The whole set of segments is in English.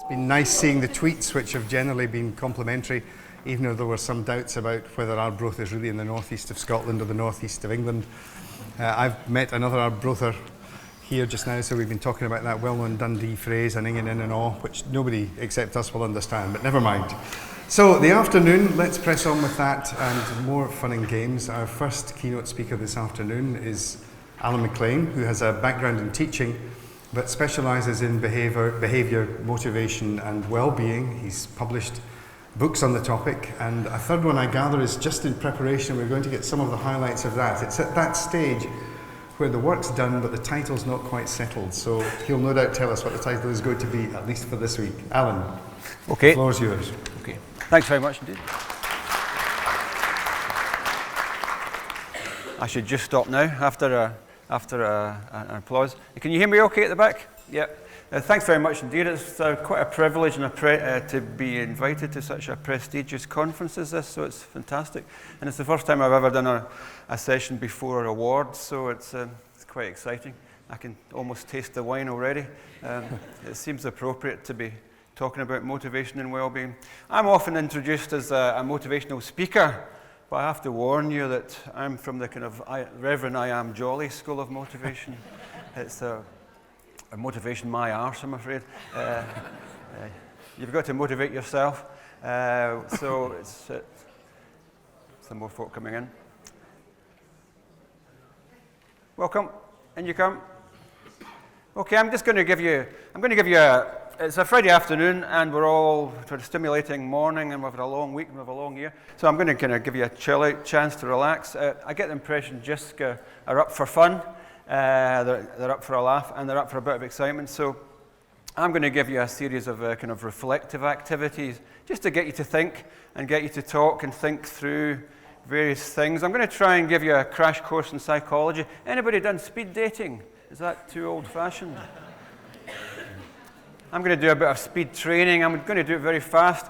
It's been nice seeing the tweets, which have generally been complimentary, even though there were some doubts about whether Arbroath is really in the northeast of Scotland or the northeast of England. I've met another Arbroather here just now, so we've been talking about that well-known Dundee phrase, an ingen in and all, which nobody except us will understand, but never mind. So the afternoon, let's press on with that and more fun and games. Our first keynote speaker this afternoon is Alan McLean, who has a background in teaching, but specialises in behaviour, motivation and well-being. He's published books on the topic, and a third one I gather is just in preparation. We're going to get some of the highlights of that. It's at that stage where the work's done, but the title's not quite settled. So he'll no doubt tell us what the title is going to be, at least for this week. Alan, okay. The floor is yours. Okay. Thanks very much indeed. I should just stop now after an applause. Can you hear me okay at the back? Yeah. Thanks very much indeed. It's quite a privilege and to be invited to such a prestigious conference as this, so it's fantastic. And it's the first time I've ever done a session before awards, so it's quite exciting. I can almost taste the wine already. It seems appropriate to be talking about motivation and well-being. I'm often introduced as a motivational speaker, but I have to warn you that I'm from the kind of Reverend I Am Jolly school of motivation. It's a motivation my arse, I'm afraid. You've got to motivate yourself. So it's some more folk coming in. Welcome, in you come. Okay, I'm going to give you it's a Friday afternoon, and we're all sort of stimulating morning, and we've had a long week, and we've a long year. So I'm going to kind of give you a chill out chance to relax. I get the impression Jisc are up for fun. They're up for a laugh, and they're up for a bit of excitement. So I'm going to give you a series of kind of reflective activities, just to get you to think and get you to talk and think through various things. I'm going to try and give you a crash course in psychology. Anybody done speed dating? Is that too old-fashioned? I'm going to do a bit of speed training. I'm going to do it very fast,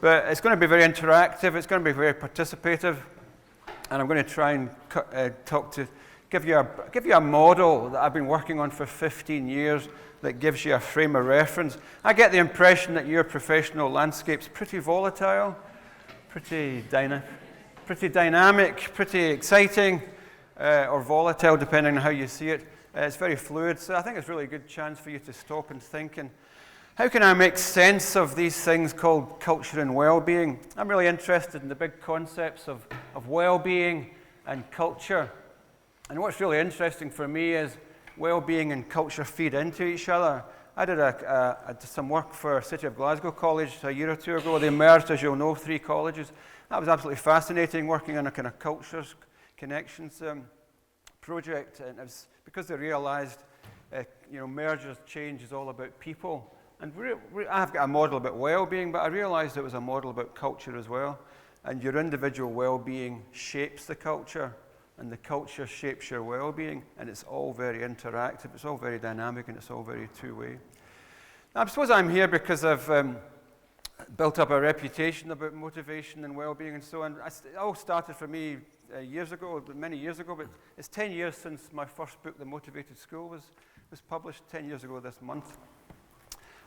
but it's going to be very interactive. It's going to be very participative, and I'm going to try and give you a model that I've been working on for 15 years that gives you a frame of reference. I get the impression that your professional landscape's pretty volatile, pretty dynamic, pretty exciting, or volatile, depending on how you see it. It's very fluid, so I think it's really a good chance for you to stop and think, and how can I make sense of these things called culture and well-being? I'm really interested in the big concepts of well-being and culture. And what's really interesting for me is well-being and culture feed into each other. I did some work for City of Glasgow College a year or two ago. They merged, as you'll know, 3 colleges. That was absolutely fascinating, working on a kind of cultures connections project. And it was because they realized, mergers, change is all about people. And I've got a model about well-being, but I realized it was a model about culture as well. And your individual well-being shapes the culture, and the culture shapes your well-being, and it's all very interactive, it's all very dynamic, and it's all very two-way. Now, I suppose I'm here because I've built up a reputation about motivation and well-being and so on. It all started for me many years ago, but it's 10 years since my first book, The Motivated School, was published 10 years ago this month.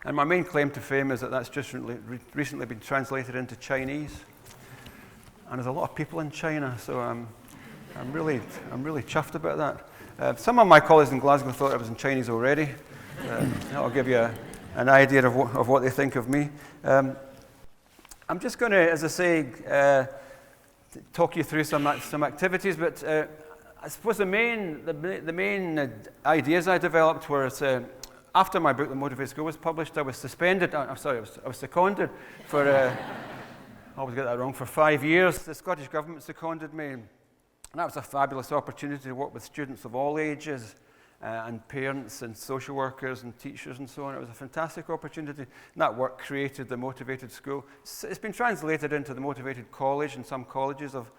And my main claim to fame is that that's just recently been translated into Chinese. And there's a lot of people in China, so I'm really chuffed about that. Some of my colleagues in Glasgow thought I was in Chinese already. That'll give you an idea of what they think of me. I'm just going to, as I say, talk you through some activities, but I suppose the main ideas I developed were after my book, The Motivated School, was published. I was seconded for. I always get that wrong. For 5 years, the Scottish Government seconded me. And that was a fabulous opportunity to work with students of all ages, and parents and social workers and teachers and so on. It was a fantastic opportunity. And that work created the Motivated School. It's been translated into the Motivated College, and some colleges have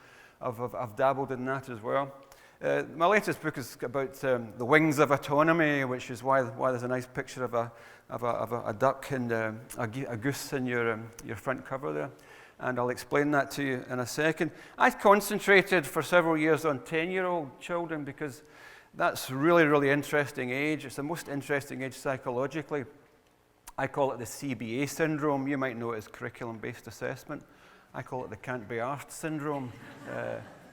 dabbled in that as well. My latest book is about the wings of autonomy, which is why there's a nice picture of a duck and a goose in your front cover there. And I'll explain that to you in a second. I've concentrated for several years on 10-year-old children because that's really, really interesting age. It's the most interesting age psychologically. I call it the CBA syndrome. You might know it as curriculum-based assessment. I call it the can't-be-arsed syndrome.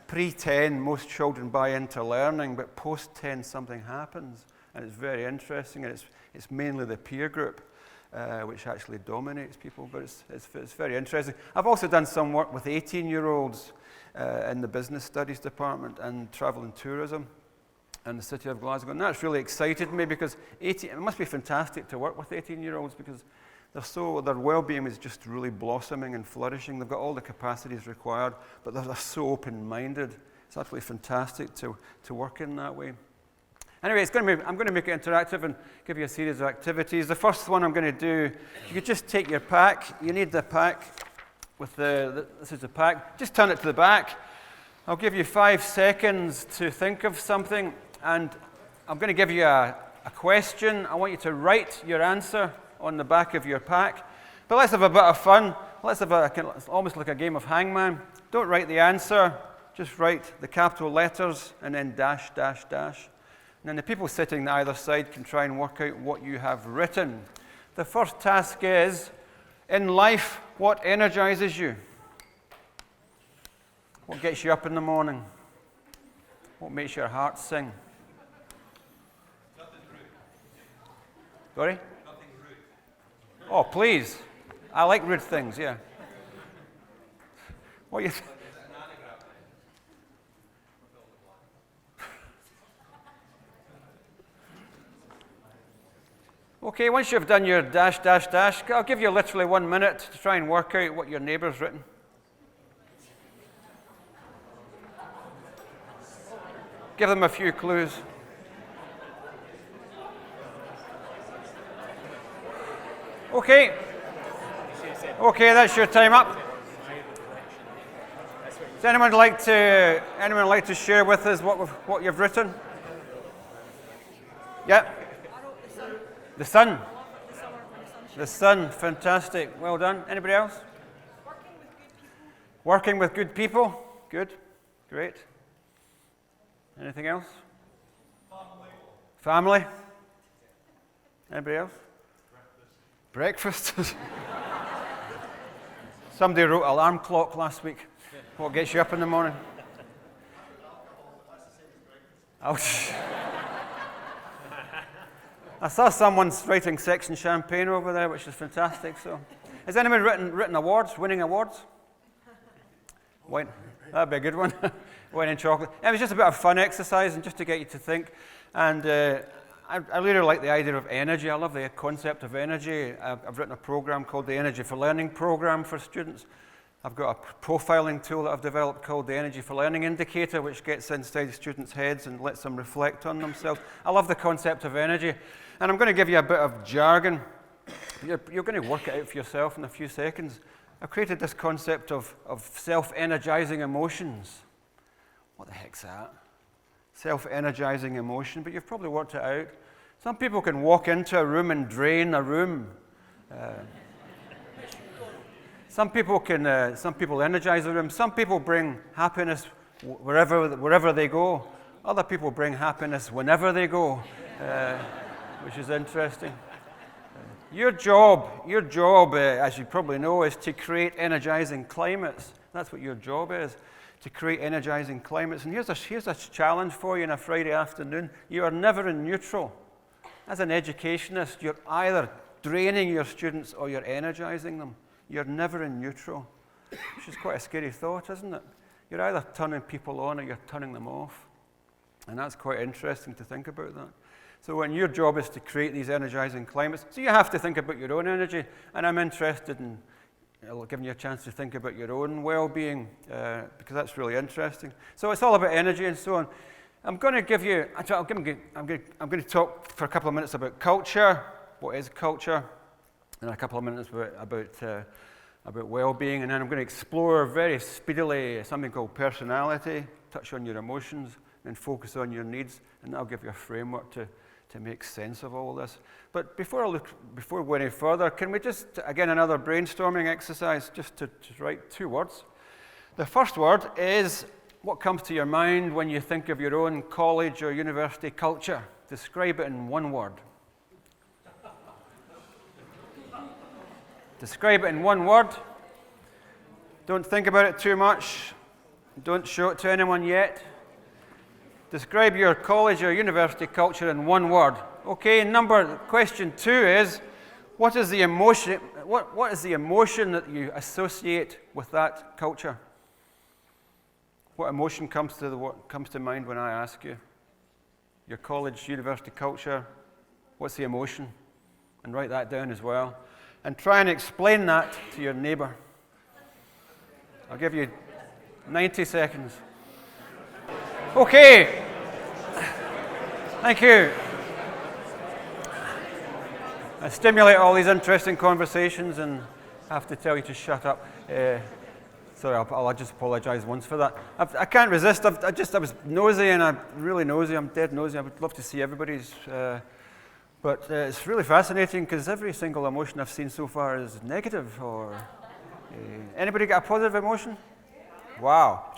Pre-10, most children buy into learning, but post-10, something happens, and it's very interesting, and it's mainly the peer group which actually dominates people, but it's very interesting. I've also done some work with 18-year-olds in the business studies department and travel and tourism in the city of Glasgow, and that's really excited me because it must be fantastic to work with 18-year-olds because their well-being is just really blossoming and flourishing. They've got all the capacities required, but they're so open-minded. It's absolutely fantastic to work in that way. Anyway, I'm going to make it interactive and give you a series of activities. The first one I'm going to do, you could just take your pack. You need the pack with this is the pack. Just turn it to the back. I'll give you 5 seconds to think of something, and I'm going to give you a question. I want you to write your answer on the back of your pack. But let's have a bit of fun. It's almost like a game of hangman. Don't write the answer. Just write the capital letters and then dash, dash, dash. And then the people sitting on either side can try and work out what you have written. The first task is, in life, what energizes you? What gets you up in the morning? What makes your heart sing? Nothing rude. Sorry? Nothing rude. Oh, please. I like rude things, yeah. What you Okay, once you've done your dash, dash, dash, I'll give you literally 1 minute to try and work out what your neighbour's written. Give them a few clues. Okay. Okay, that's your time up. Does anyone like to share with us what you've written? Yeah. The sun. The sun, fantastic. Well done. Anybody else? Working with good people. Good. Great. Anything else? Family. Anybody else? Breakfast. Somebody wrote alarm clock last week. What gets you up in the morning? I saw someone writing Sex and Champagne over there, which is fantastic. So, has anyone written awards, winning awards? Wine. That'd be a good one. Wine and chocolate. It was just a bit of fun exercise and just to get you to think. And I really like the idea of energy. I love the concept of energy. I've written a program called the Energy for Learning program for students. I've got a profiling tool that I've developed called the Energy for Learning Indicator, which gets inside students' heads and lets them reflect on themselves. I love the concept of energy. And I'm going to give you a bit of jargon. You're going to work it out for yourself in a few seconds. I've created this concept of self-energizing emotions. What the heck's that? Self-energizing emotion, but you've probably worked it out. Some people can walk into a room and drain a room. Some people energize a room. Some people bring happiness wherever they go. Other people bring happiness whenever they go, which is interesting. Your job, as you probably know, is to create energizing climates. That's what your job is, to create energizing climates. And here's a challenge for you on a Friday afternoon. You are never in neutral. As an educationist, you're either draining your students or you're energizing them. You're never in neutral, which is quite a scary thought, isn't it? You're either turning people on or you're turning them off. And that's quite interesting to think about that. So when your job is to create these energizing climates, so you have to think about your own energy. And I'm interested in giving you a chance to think about your own well-being, because that's really interesting. So it's all about energy and so on. I'm going to talk for a couple of minutes about culture. What is culture? And a couple of minutes about well-being, and then I'm going to explore very speedily something called personality, touch on your emotions, and focus on your needs, and that'll give you a framework to make sense of all this. But before we go any further, can we just, again, another brainstorming exercise, just to write 2 words. The first word is what comes to your mind when you think of your own college or university culture. Describe it in 1 word. Describe it in one word. Don't think about it too much. Don't show it to anyone yet. Describe your college or university culture in one word. Okay, question 2 is, what is the emotion that you associate with that culture? What emotion comes to mind when I ask you? Your college, university culture, what's the emotion? And write that down as well. And try and explain that to your neighbour. I'll give you 90 seconds. Okay. Thank you. I stimulate all these interesting conversations and have to tell you to shut up. Sorry, I'll just apologise once for that. I can't resist. I was nosy, and I'm really nosy. I'm dead nosy. I would love to see everybody's. But it's really fascinating because every single emotion I've seen so far is negative. Or anybody got a positive emotion? Wow,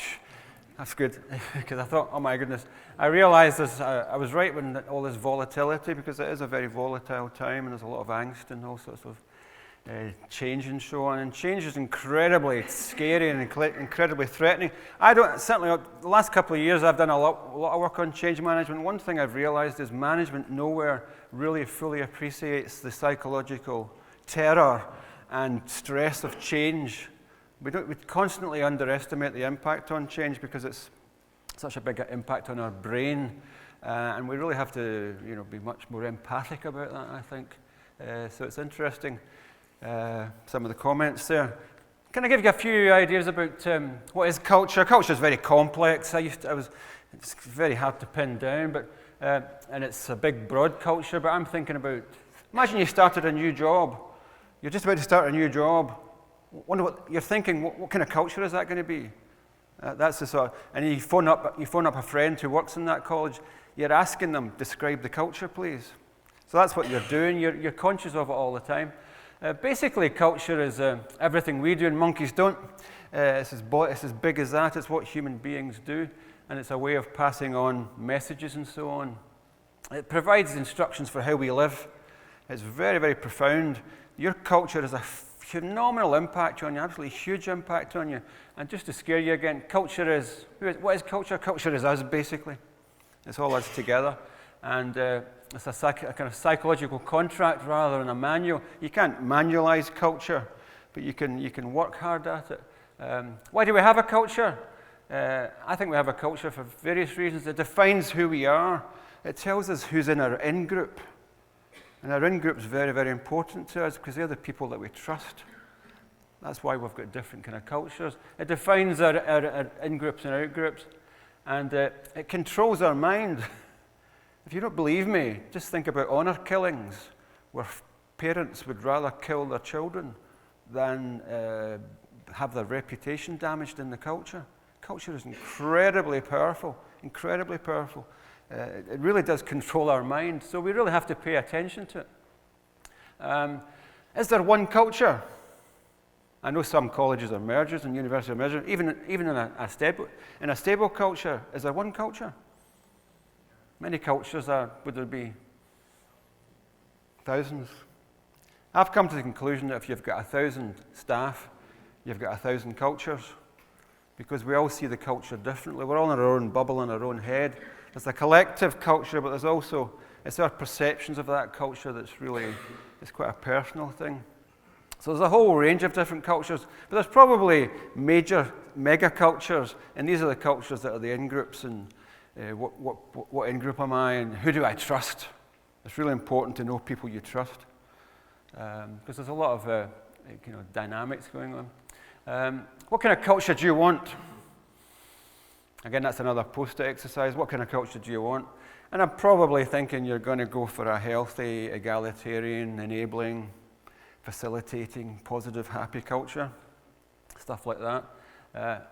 that's good. Because I thought, oh my goodness, I realised I was right when all this volatility, because it is a very volatile time, and there's a lot of angst and all sorts of change and so on. And change is incredibly scary and incredibly threatening. Certainly the last couple of years I've done a lot of work on change management. One thing I've realised is management nowhere really fully appreciates the psychological terror and stress of change. We constantly underestimate the impact on change because it's such a big impact on our brain, and we really have to, be much more empathic about that, I think. So it's interesting, some of the comments there. Can I give you a few ideas about what is culture? Culture is very complex. It's very hard to pin down, but and it's a big, broad culture. But I'm thinking about, imagine you started a new job. You're just about to start a new job. Wonder what you're thinking. What kind of culture is that going to be? That's the sort. And you phone up a friend who works in that college. You're asking them, describe the culture, please. So that's what you're doing. You're conscious of it all the time. Basically, culture is everything we do and monkeys don't. It's as big as that. It's what human beings do, and it's a way of passing on messages and so on. It provides instructions for how we live. It's very, very profound. Your culture has a phenomenal impact on you, absolutely huge impact on you. And just to scare you again, what is culture? Culture is us, basically. It's all us together. And it's a kind of psychological contract rather than a manual. You can't manualize culture, but you can work hard at it. Why do we have a culture? I think we have a culture for various reasons. It defines who we are. It tells us who's in our in-group. And our in-group is very, very important to us because they're the people that we trust. That's why we've got different kind of cultures. It defines our in-groups and out-groups. And it controls our mind. If you don't believe me, just think about honor killings, where parents would rather kill their children than have their reputation damaged in the culture. Culture is incredibly powerful, incredibly powerful. It really does control our mind, so we really have to pay attention to it. Is there one culture? I know some colleges are mergers and universities are mergers. Even in a stable culture, is there one culture? Many cultures would there be thousands? I've come to the conclusion that if you've got 1,000 staff, you've got 1,000 cultures, because we all see the culture differently. We're all in our own bubble in our own head. There's a collective culture, but it's our perceptions of that culture it's quite a personal thing. So there's a whole range of different cultures, but there's probably mega cultures, and these are the cultures that are the in-groups, and what in-group am I, and who do I trust? It's really important to know people you trust, because there's a lot of dynamics going on. What kind of culture do you want? Again, that's another poster exercise. What kind of culture do you want? And I'm probably thinking you're going to go for a healthy, egalitarian, enabling, facilitating, positive, happy culture. Stuff like that.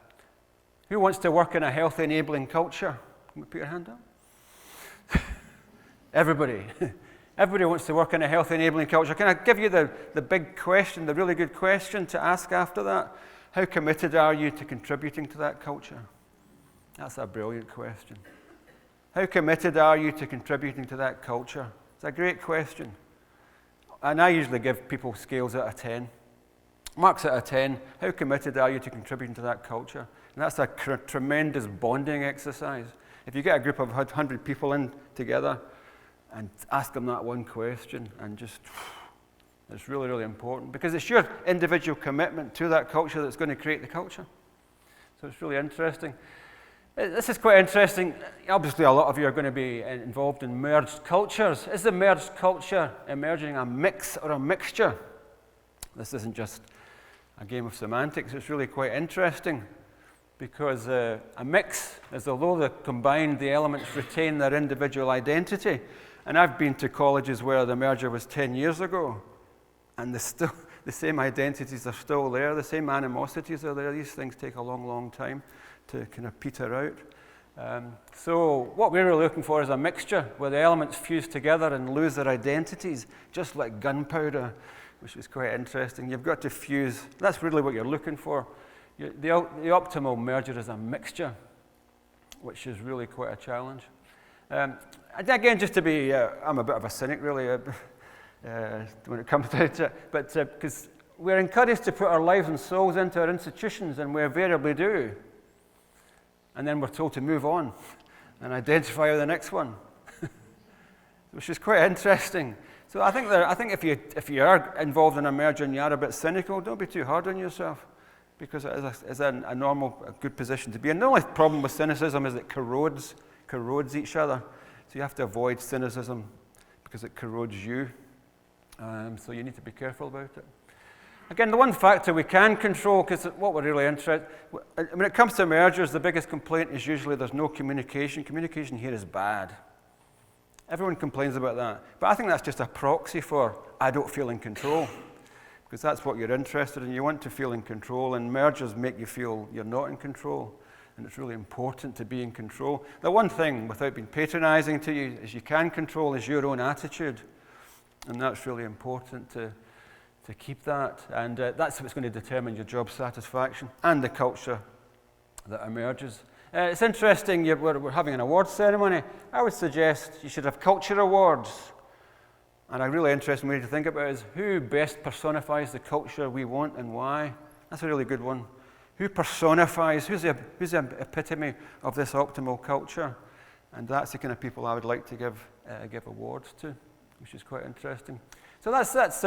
Who wants to work in a healthy, enabling culture? Can we put your hand up? Everybody. Everybody wants to work in a healthy, enabling culture. Can I give you the big question, the really good question to ask after that? How committed are you to contributing to that culture? That's a brilliant question. How committed are you to contributing to that culture? It's a great question. And I usually give people scales out of 10. Marks out of 10, how committed are you to contributing to that culture? And that's a tremendous bonding exercise. If you get a group of 100 people in together and ask them that one question, and just, it's really, really important, because it's your individual commitment to that culture that's going to create the culture. So it's really interesting. This is quite interesting. Obviously, a lot of you are going to be involved in merged cultures. Is the merged culture emerging a mix or a mixture? This isn't just a game of semantics. It's really quite interesting, because a mix is although the elements retain their individual identity. And I've been to colleges where the merger was 10 years ago, and the same identities are still there, the same animosities are there. These things take a long, long time to kind of peter out. So what we're really looking for is a mixture where the elements fuse together and lose their identities, just like gunpowder, which is quite interesting. You've got to fuse. That's really what you're looking for. The optimal merger is a mixture, which is really quite a challenge. Again, just to be, I'm a bit of a cynic, really, when it comes down to it, but because we're encouraged to put our lives and souls into our institutions, and we invariably do. And then we're told to move on and identify with the next one, which is quite interesting. So I think if you are involved in a merger and you are a bit cynical, don't be too hard on yourself, because it is a good position to be in. The only problem with cynicism is it corrodes each other. So you have to avoid cynicism because it corrodes you. So you need to be careful about it. Again, the one factor we can control, because what we're really interested, when it comes to mergers, the biggest complaint is usually there's no communication. Communication here is bad. Everyone complains about that. But I think that's just a proxy for I don't feel in control, because that's what you're interested in. You want to feel in control, and mergers make you feel you're not in control, and it's really important to be in control. The one thing, without being patronizing to you, is you can control is your own attitude, and that's really important to keep that, and that's what's going to determine your job satisfaction and the culture that emerges. It's interesting, we're having an awards ceremony. I would suggest you should have culture awards. And a really interesting way to think about it is who best personifies the culture we want and why. That's a really good one. Who personifies, who's the epitome of this optimal culture? And that's the kind of people I would like to give awards to, which is quite interesting. So that's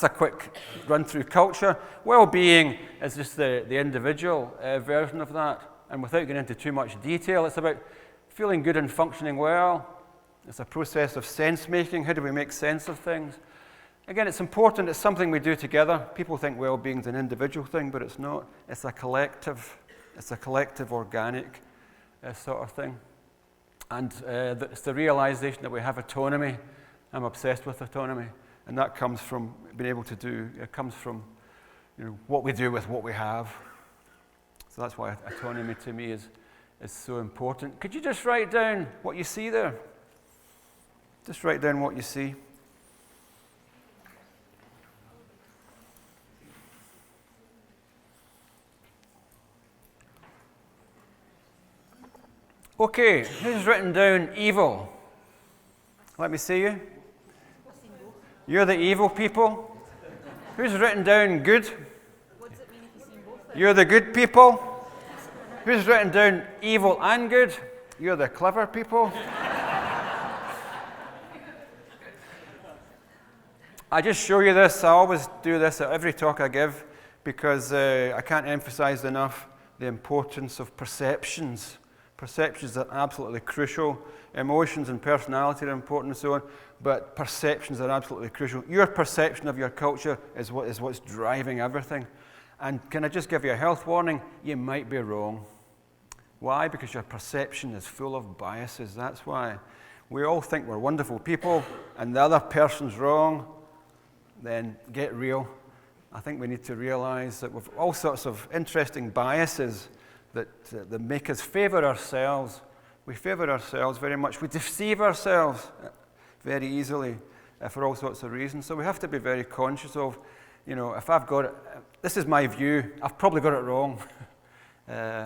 a quick run through culture. Well-being is just the individual version of that. And without getting into too much detail, it's about feeling good and functioning well. It's a process of sense-making. How do we make sense of things? Again, it's important. It's something we do together. People think well-being is an individual thing, but it's not. It's a collective organic sort of thing. And it's the realization that we have autonomy. I'm obsessed with autonomy. And that comes from being able to do, it comes from what we do with what we have. So that's why autonomy to me is so important. Could you just write down what you see there? Just write down what you see. Okay, who's written down evil? Let me see you. You're the evil people. Who's written down good? What does it mean if you've seen both? You're the good people. Who's written down evil and good? You're the clever people. I just show you this. I always do this at every talk I give, because I can't emphasize enough the importance of perceptions. Perceptions are absolutely crucial. Emotions and personality are important and so on, but perceptions are absolutely crucial. Your perception of your culture is what's driving everything. And can I just give you a health warning? You might be wrong. Why? Because your perception is full of biases. That's why. We all think we're wonderful people, and the other person's wrong. Then get real. I think we need to realize that we've all sorts of interesting biases that make us favor ourselves. We favor ourselves very much. We deceive ourselves very easily for all sorts of reasons. So we have to be very conscious of, if I've got it, this is my view, I've probably got it wrong.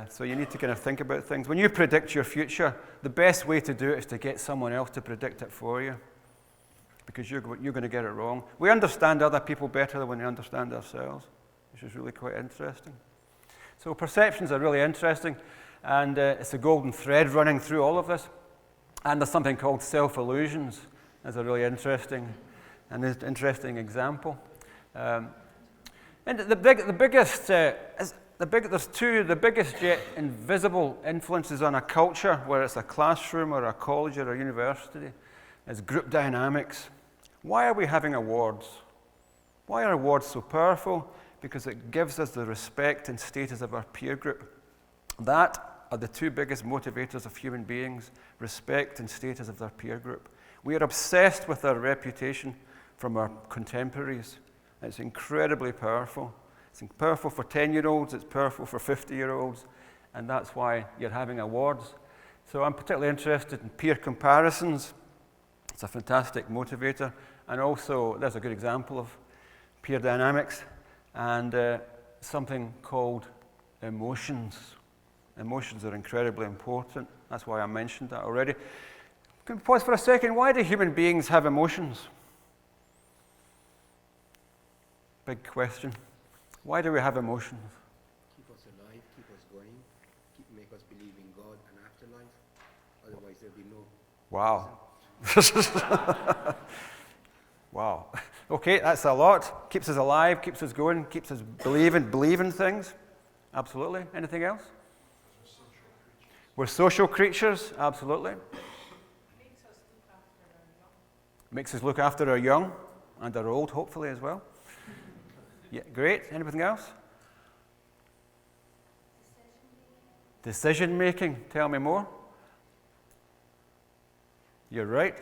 So you need to kind of think about things. When you predict your future, the best way to do it is to get someone else to predict it for you. because you're going to get it wrong. We understand other people better than when we understand ourselves, which is really quite interesting. So perceptions are really interesting, and it's a golden thread running through all of this. And there's something called self-illusions. That's a really interesting example. And the biggest yet invisible influences on a culture, whether it's a classroom or a college or a university, is group dynamics. Why are we having awards? Why are awards so powerful? Because it gives us the respect and status of our peer group. That are the two biggest motivators of human beings, respect and status of their peer group. We are obsessed with our reputation from our contemporaries. It's incredibly powerful. It's powerful for 10-year-olds, it's powerful for 50-year-olds, and that's why you're having awards. So I'm particularly interested in peer comparisons. It's a fantastic motivator, and also there's a good example of peer dynamics, and something called emotions. Emotions are incredibly important. That's why I mentioned that already. Can we pause for a second? Why do human beings have emotions? Big question. Why do we have emotions? Keep us alive, keep us going, make us believe in God and afterlife. Otherwise, there'll be no. Wow. Wow. Okay, that's a lot. Keeps us alive, keeps us going, keeps us believing things. Absolutely. Anything else? We're social creatures. Absolutely. Makes us look after our young and our old, hopefully, as well. Yeah, great. Anything else? Decision making. Tell me more. You're right.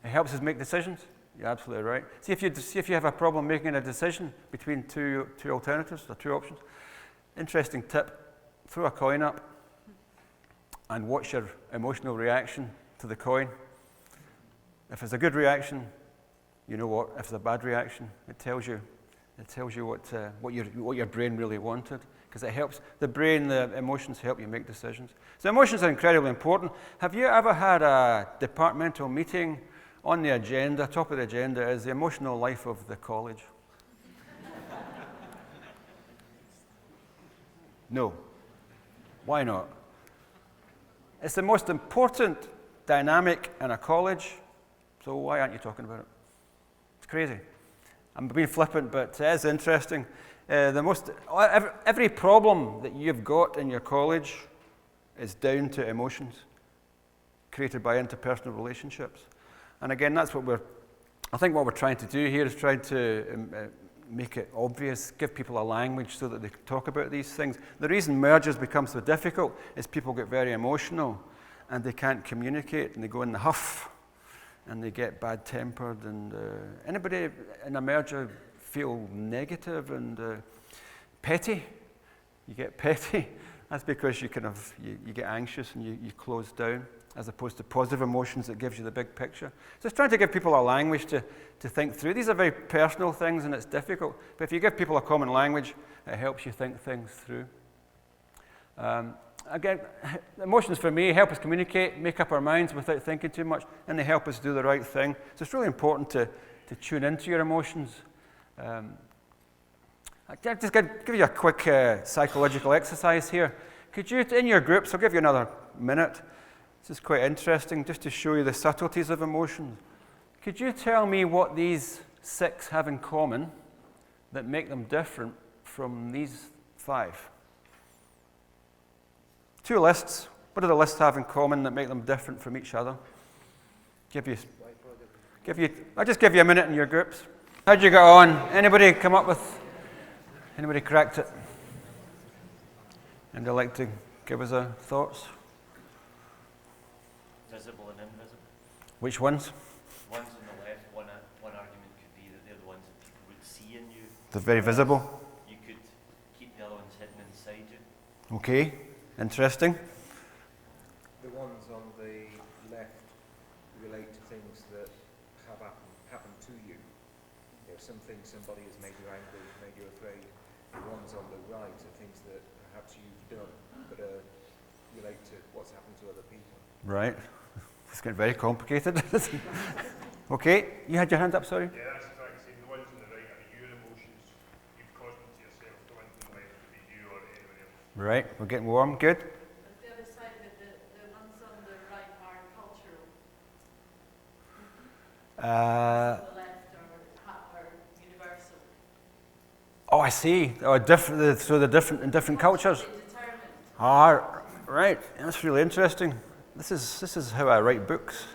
It helps us make decisions. You're absolutely right. See if you have a problem making a decision between two alternatives or two options. Interesting tip. Throw a coin up and watch your emotional reaction to the coin. If it's a good reaction, you know what? If it's a bad reaction, it tells you what your brain really wanted, because it helps the brain, the emotions help you make decisions. So emotions are incredibly important. Have you ever had a departmental meeting on the agenda? Top of the agenda is the emotional life of the college. No. Why not? It's the most important dynamic in a college, so why aren't you talking about it? It's crazy. I'm being flippant, but it is interesting. Every problem that you've got in your college is down to emotions created by interpersonal relationships. And again, that's what we're trying to do here is trying to make it obvious, give people a language so that they can talk about these things. The reason mergers become so difficult is people get very emotional and they can't communicate and they go in the huff and they get bad-tempered, and anybody in a merger feel negative and petty. You get petty. That's because you get anxious and you close down, as opposed to positive emotions that gives you the big picture. So it's trying to give people a language to think through. These are very personal things and it's difficult, but if you give people a common language, it helps you think things through. Again, emotions for me help us communicate, make up our minds without thinking too much, and they help us do the right thing. So it's really important to tune into your emotions. I'll just give you a quick psychological exercise here. Could you, in your groups, I'll give you another minute. This is quite interesting, just to show you the subtleties of emotions. Could you tell me what these 6 have in common that make them different from these 5? 2 lists. What do the lists have in common that make them different from each other? I'll just give you a minute in your groups. How'd you get on? Anybody cracked it? And they'd like to give us our thoughts? Visible and invisible. Which ones? Ones on the left, one argument could be that they're the ones that people would see in you. They're very visible. You could keep the other ones hidden inside you. Okay, interesting. The ones on the left relate to things that have happened to you. There are some things somebody has made you angry, made you afraid. The ones on the right are things that perhaps you've done, but relate to what's happened to other people. Right. It's getting very complicated. Okay, you had your hand up, sorry? Yeah, that's exactly the same. The ones on the right are your emotions. You've caused them to yourself. The ones on the left would be you or anyone else. Right, we're getting warm, good. But the other side of it, the ones on the right are cultural. Uh, The left are universal. oh, I see. Oh, so they're different in different cultures. Determined. Ah, right. That's really interesting. This is how I write books.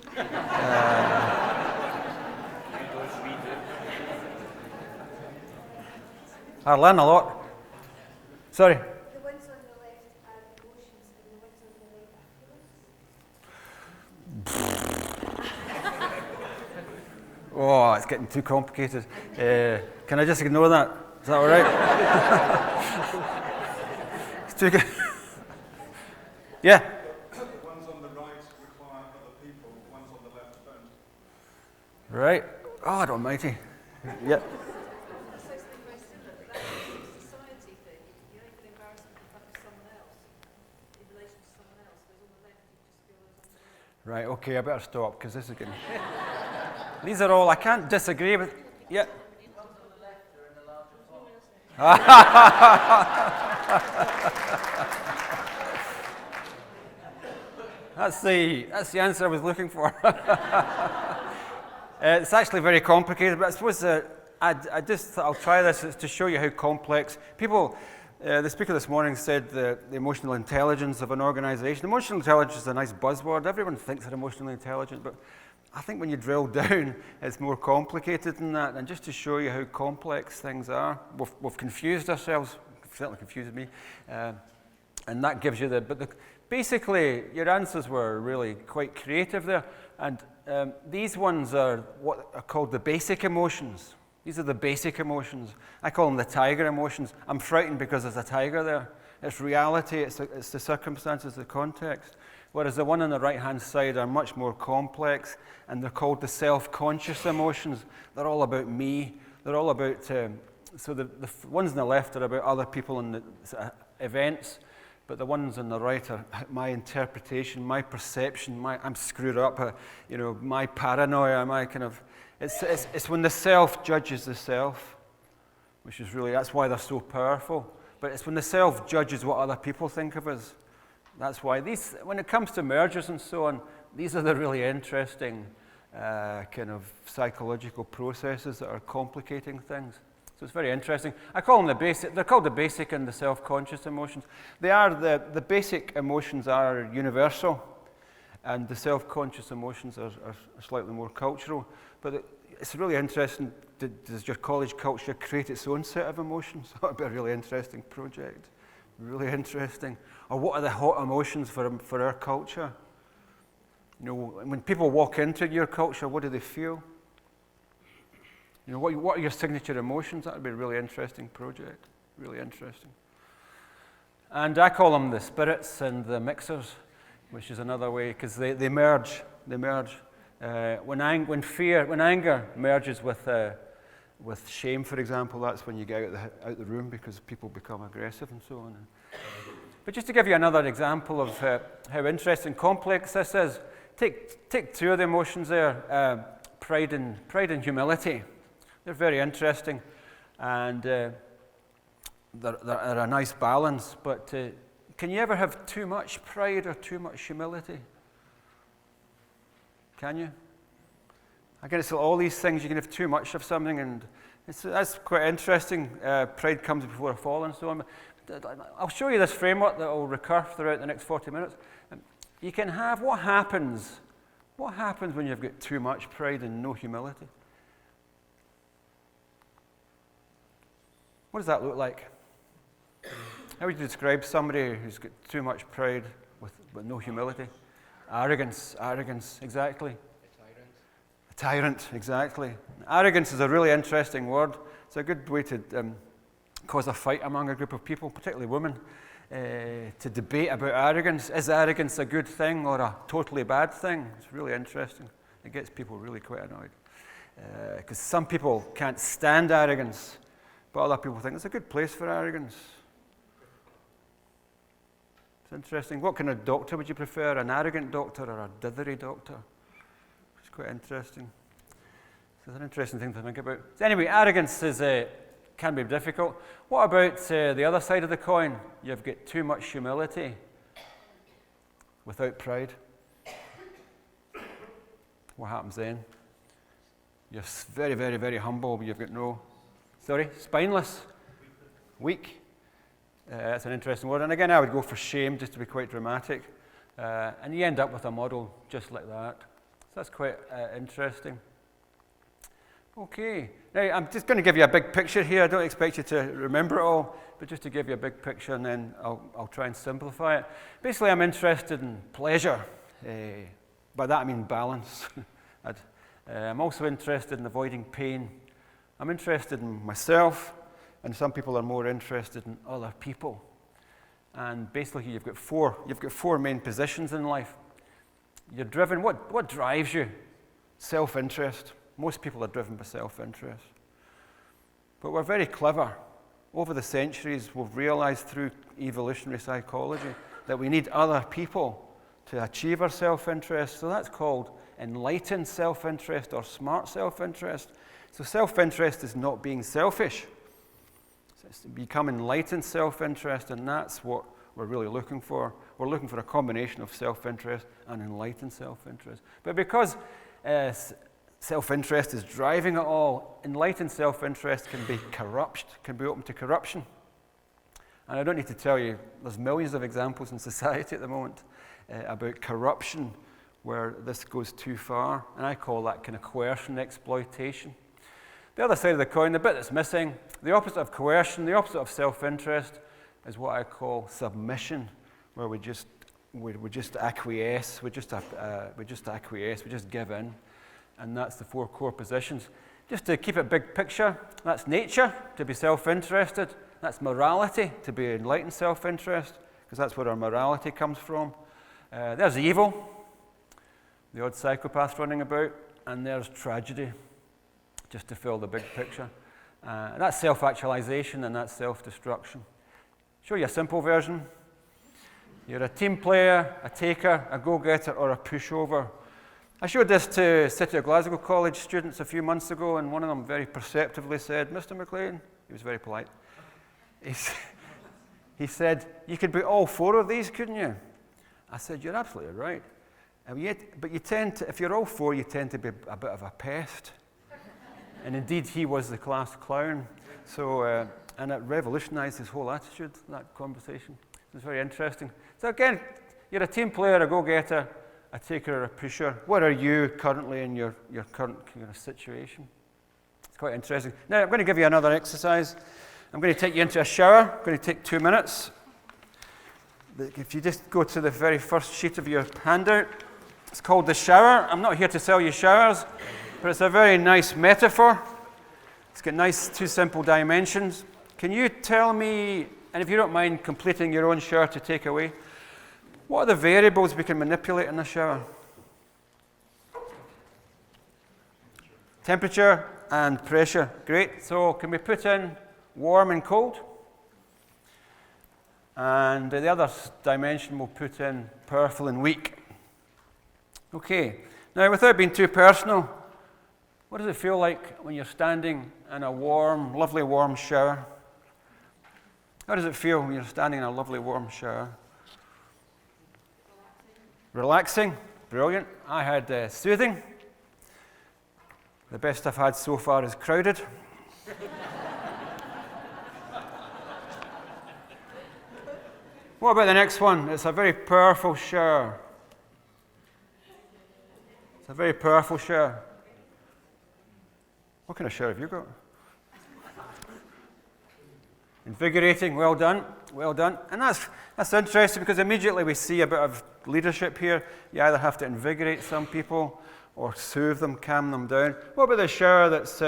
I learn a lot. Sorry. The ones on the left are emotions and the ones on the right are feelings. Oh, it's getting too complicated. Can I just ignore that? Is that all right? It's too good. Yeah. The ones on the right require other people, the ones on the left don't. Right. Oh, almighty. Yep. That's actually very similar, but that's a society thing. You only feel embarrassment in front of someone else, in relation to someone else. Whereas on the left, you just feel those on the right. Right, okay, I better stop because this is getting. These are all, I can't disagree with. Yeah. That's the answer I was looking for. It's actually very complicated, but I suppose I'll try this to show you how complex people. The speaker this morning said the emotional intelligence of an organization. Emotional intelligence is a nice buzzword. Everyone thinks they're emotionally intelligent, but I think when you drill down, it's more complicated than that. And just to show you how complex things are, we've confused ourselves. It certainly confused me. And that gives you basically, your answers were really quite creative there. And these ones are what are called the basic emotions. These are the basic emotions. I call them the tiger emotions. I'm frightened because there's a tiger there. It's reality, it's the circumstances, the context. Whereas the one on the right-hand side are much more complex, and they're called the self-conscious emotions. They're all about me. They're all about, so the ones on the left are about other people and the events, but the ones on the right are my interpretation, my perception, I'm screwed up, my paranoia, my kind of, it's when the self judges the self, which is really, that's why they're so powerful. But it's when the self judges what other people think of us. That's why when it comes to mergers and so on, these are the really interesting kind of psychological processes that are complicating things. So it's very interesting. I call them the basic. They're called the basic and the self-conscious emotions. They are the basic emotions are universal, and the self-conscious emotions are slightly more cultural. But it's really interesting. Does your college culture create its own set of emotions? That would be a really interesting project. Really interesting. Or what are the hot emotions for our culture? When people walk into your culture, what do they feel? What are your signature emotions? That would be a really interesting project. Really interesting. And I call them the spirits and the mixers, which is another way, because they merge. They merge. When anger merges with shame, for example, that's when you get out the room because people become aggressive and so on. But just to give you another example of how interesting, complex this is, take two of the emotions there, pride and humility. They're very interesting, and they're a nice balance. But can you ever have too much pride or too much humility? Can you? I guess all these things, you can have too much of something, and that's quite interesting. Pride comes before a fall and so on. I'll show you this framework that will recur throughout the next 40 minutes. You can have, what happens when you've got too much pride and no humility? What does that look like? How would you describe somebody who's got too much pride with no humility? Arrogance, exactly. A tyrant, exactly. Arrogance is a really interesting word. It's a good way to cause a fight among a group of people, particularly women, to debate about arrogance. Is arrogance a good thing or a totally bad thing? It's really interesting. It gets people really quite annoyed. Because some people can't stand arrogance, but other people think it's a good place for arrogance. It's interesting. What kind of doctor would you prefer? An arrogant doctor or a dithery doctor? It's quite interesting. It's an interesting thing to think about. So anyway, arrogance can be difficult. What about the other side of the coin? You've got too much humility without pride. What happens then? You're very, very, very humble, but you've got spineless, weak. That's an interesting word. And again, I would go for shame, just to be quite dramatic. And you end up with a model just like that. So that's quite interesting. Okay. Now, I'm just going to give you a big picture here. I don't expect you to remember it all, but just to give you a big picture, and then I'll try and simplify it. Basically, I'm interested in pleasure. By that, I mean balance. I'm also interested in avoiding pain. I'm interested in myself, and some people are more interested in other people. And basically, you've got four main positions in life. You're driven. What drives you? Self-interest. Most people are driven by self-interest. But we're very clever. Over the centuries, we've realized through evolutionary psychology that we need other people to achieve our self-interest. So that's called enlightened self-interest or smart self-interest. So self-interest is not being selfish. It's to become enlightened self-interest, and that's what we're really looking for. We're looking for a combination of self-interest and enlightened self-interest. But because self-interest is driving it all, enlightened self-interest can be open to corruption. And I don't need to tell you, there's millions of examples in society at the moment about corruption where this goes too far, and I call that kind of coercion exploitation. The other side of the coin, the bit that's missing, the opposite of coercion, the opposite of self-interest, is what I call submission, where we just acquiesce, we just give in, and that's the four core positions. Just to keep it big picture, that's nature, to be self-interested. That's morality, to be enlightened self-interest, because that's where our morality comes from. There's evil, the odd psychopath running about, and there's tragedy, just to fill the big picture. That's self-actualization and that's self-destruction. Show you a simple version. You're a team player, a taker, a go-getter, or a pushover. I showed this to City of Glasgow College students a few months ago, and one of them very perceptively said, "Mr. McLean," he was very polite, he said, "You could be all four of these, couldn't you?" I said, "You're absolutely right. But you tend to, if you're all four, you tend to be a bit of a pest." And indeed, he was the class clown. So, and it revolutionized his whole attitude, that conversation. It was very interesting. So again, you're a team player, a go-getter, a taker, or a pusher. What are you currently in your current situation? It's quite interesting. Now, I'm going to give you another exercise. I'm going to take you into a shower. I'm going to take 2 minutes. If you just go to the very first sheet of your handout, it's called the shower. I'm not here to sell you showers, but it's a very nice metaphor. It's got nice two simple dimensions. Can you tell me, and if you don't mind completing your own shower to take away, what are the variables we can manipulate in the shower? Temperature and pressure. Great. So can we put in warm and cold? And the other dimension we'll put in powerful and weak. Okay. Now, without being too personal, what does it feel like when you're standing in a warm, lovely warm shower? How does it feel when you're standing in a lovely warm shower? Relaxing. Brilliant. I had soothing. The best I've had so far is crowded. What about the next one? It's a very powerful shower. It's a very powerful shower. What kind of shower have you got? Invigorating, well done, well done. And that's interesting because immediately we see a bit of leadership here. You either have to invigorate some people or soothe them, calm them down. What about the shower that's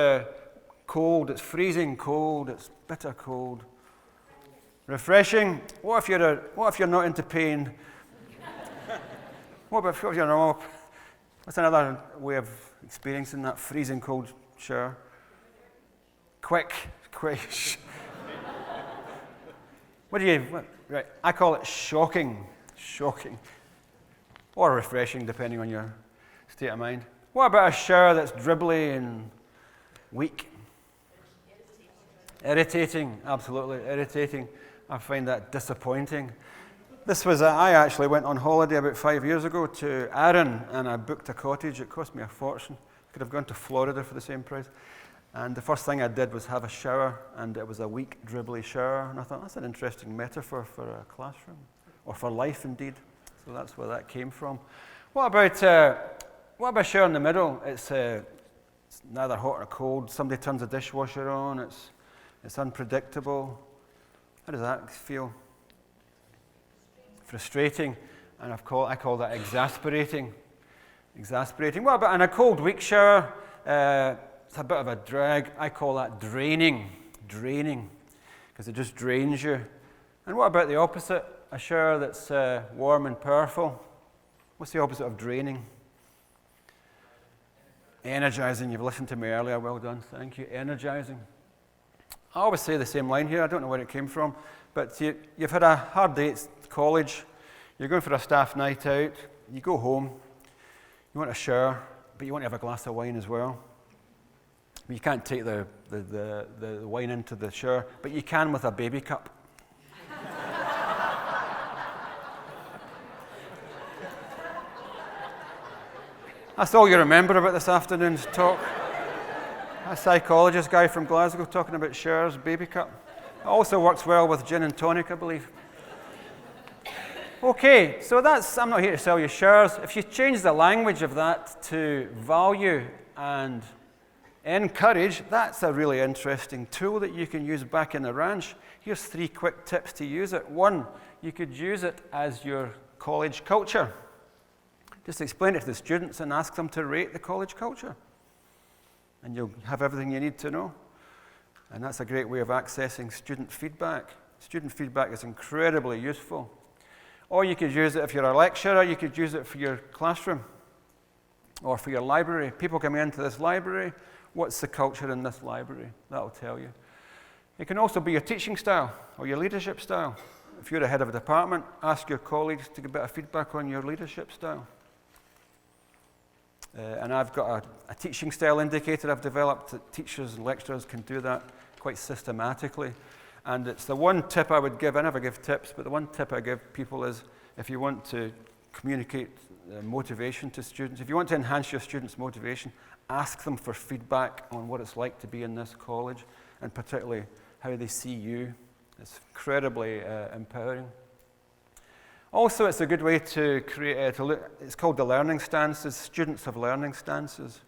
cold, it's freezing cold, it's bitter cold? Refreshing. What if you're not into pain? What if you're not? What's another way of experiencing that freezing cold shower? Quick. Right, I call it shocking, or refreshing, depending on your state of mind. What about a shower that's dribbly and weak. Irritating, absolutely irritating. I find that disappointing. I actually went on holiday about 5 years ago to Arran, and I booked a cottage. It cost me a fortune. Could have gone to Florida for the same price. And the first thing I did was have a shower, and it was a weak, dribbly shower. And I thought, that's an interesting metaphor for a classroom, or for life indeed. So that's where that came from. What about a shower in the middle? It's neither hot or cold. Somebody turns the dishwasher on. It's unpredictable. How does that feel? Frustrating, and I call that exasperating. Exasperating. What about in a cold, weak shower? It's a bit of a drag. I call that draining, because it just drains you. And what about the opposite? A shower that's warm and powerful. What's the opposite of draining? Energizing. You've listened to me earlier. Well done. Thank you. Energizing. I always say the same line here. I don't know where it came from, but you've had a hard day at college. You're going for a staff night out. You go home. You want a shower, but you want to have a glass of wine as well. You can't take the wine into the shower, but you can with a baby cup. That's all you remember about this afternoon's talk. A psychologist guy from Glasgow talking about showers, baby cup. It also works well with gin and tonic, I believe. Okay, so I'm not here to sell you showers. If you change the language of that to value and encourage, that's a really interesting tool that you can use back in the ranch. Here's 3 quick tips to use it. 1, you could use it as your college culture. Just explain it to the students and ask them to rate the college culture. And you'll have everything you need to know. And that's a great way of accessing student feedback. Student feedback is incredibly useful. Or you could use it if you're a lecturer, you could use it for your classroom or for your library. People coming into this library, what's the culture in this library? That'll tell you. It can also be your teaching style or your leadership style. If you're a head of a department, ask your colleagues to get a bit of feedback on your leadership style. And I've got a teaching style indicator I've developed that teachers and lecturers can do that quite systematically. And it's the one tip I would give. I never give tips, but the one tip I give people is if you want to communicate motivation to students, if you want to enhance your students' motivation, ask them for feedback on what it's like to be in this college, and particularly how they see you. It's incredibly empowering. Also, it's a good way to create, it's called the learning stances. Students have learning stances.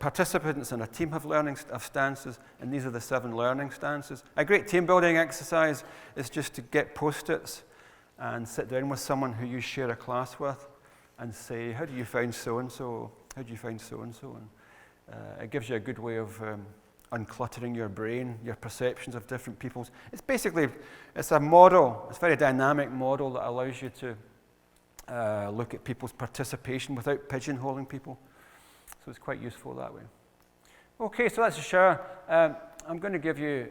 Participants in a team have stances, and these are the 7 learning stances. A great team building exercise is just to get post-its and sit down with someone who you share a class with and say, how do you find so-and-so? How do you find so-and-so? And it gives you a good way of uncluttering your brain, your perceptions of different people's. It's a model, it's a very dynamic model that allows you to look at people's participation without pigeonholing people. So it's quite useful that way. Okay, so that's a shower. I'm going to give you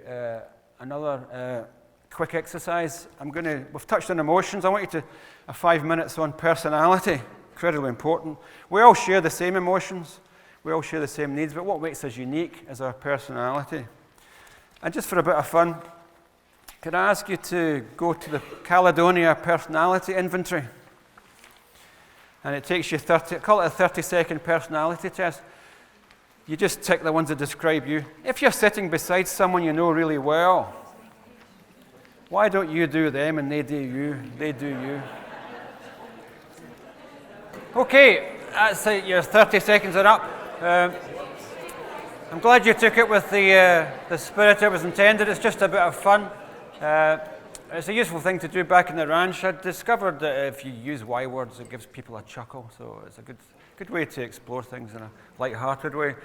another quick exercise. We've touched on emotions. I want you to 5 minutes on personality. Incredibly important. We all share the same emotions. We all share the same needs, but what makes us unique is our personality. And just for a bit of fun, could I ask you to go to the Caledonia Personality Inventory? And it takes you call it a 30-second personality test. You just tick the ones that describe you. If you're sitting beside someone you know really well, why don't you do them and they do you? They do you. Okay, that's it. Your 30 seconds are up. I'm glad you took it with the spirit it was intended. It's just a bit of fun. It's a useful thing to do back in the ranch. I discovered that if you use Y words, it gives people a chuckle. So it's a good way to explore things in a light-hearted way.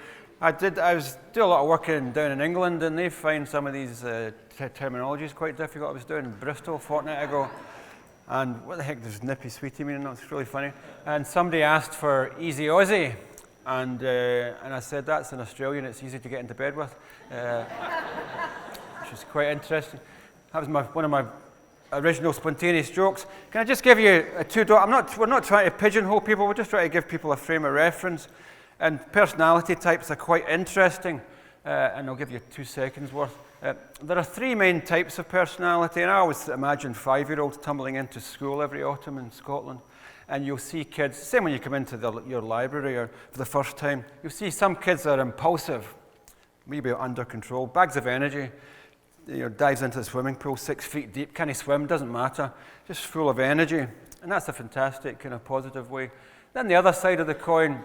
I do a lot of work down in England, and they find some of these terminologies quite difficult. I was down in Bristol a fortnight ago, and what the heck does nippy sweetie mean? It's really funny. And somebody asked for easy Aussie, and I said, that's an Australian, it's easy to get into bed with, which is quite interesting. That was one of my original spontaneous jokes. Can I just give you we're not trying to pigeonhole people, we're just trying to give people a frame of reference. And personality types are quite interesting. and I'll give you 2 seconds worth. There are 3 main types of personality, and I always imagine 5-year-olds tumbling into school every autumn in Scotland, and you'll see kids, same when you come into your library or for the first time, you'll see some kids that are impulsive, maybe under control, bags of energy, dives into the swimming pool 6 feet deep, can he swim, doesn't matter, just full of energy, and that's a fantastic kind of positive way. Then the other side of the coin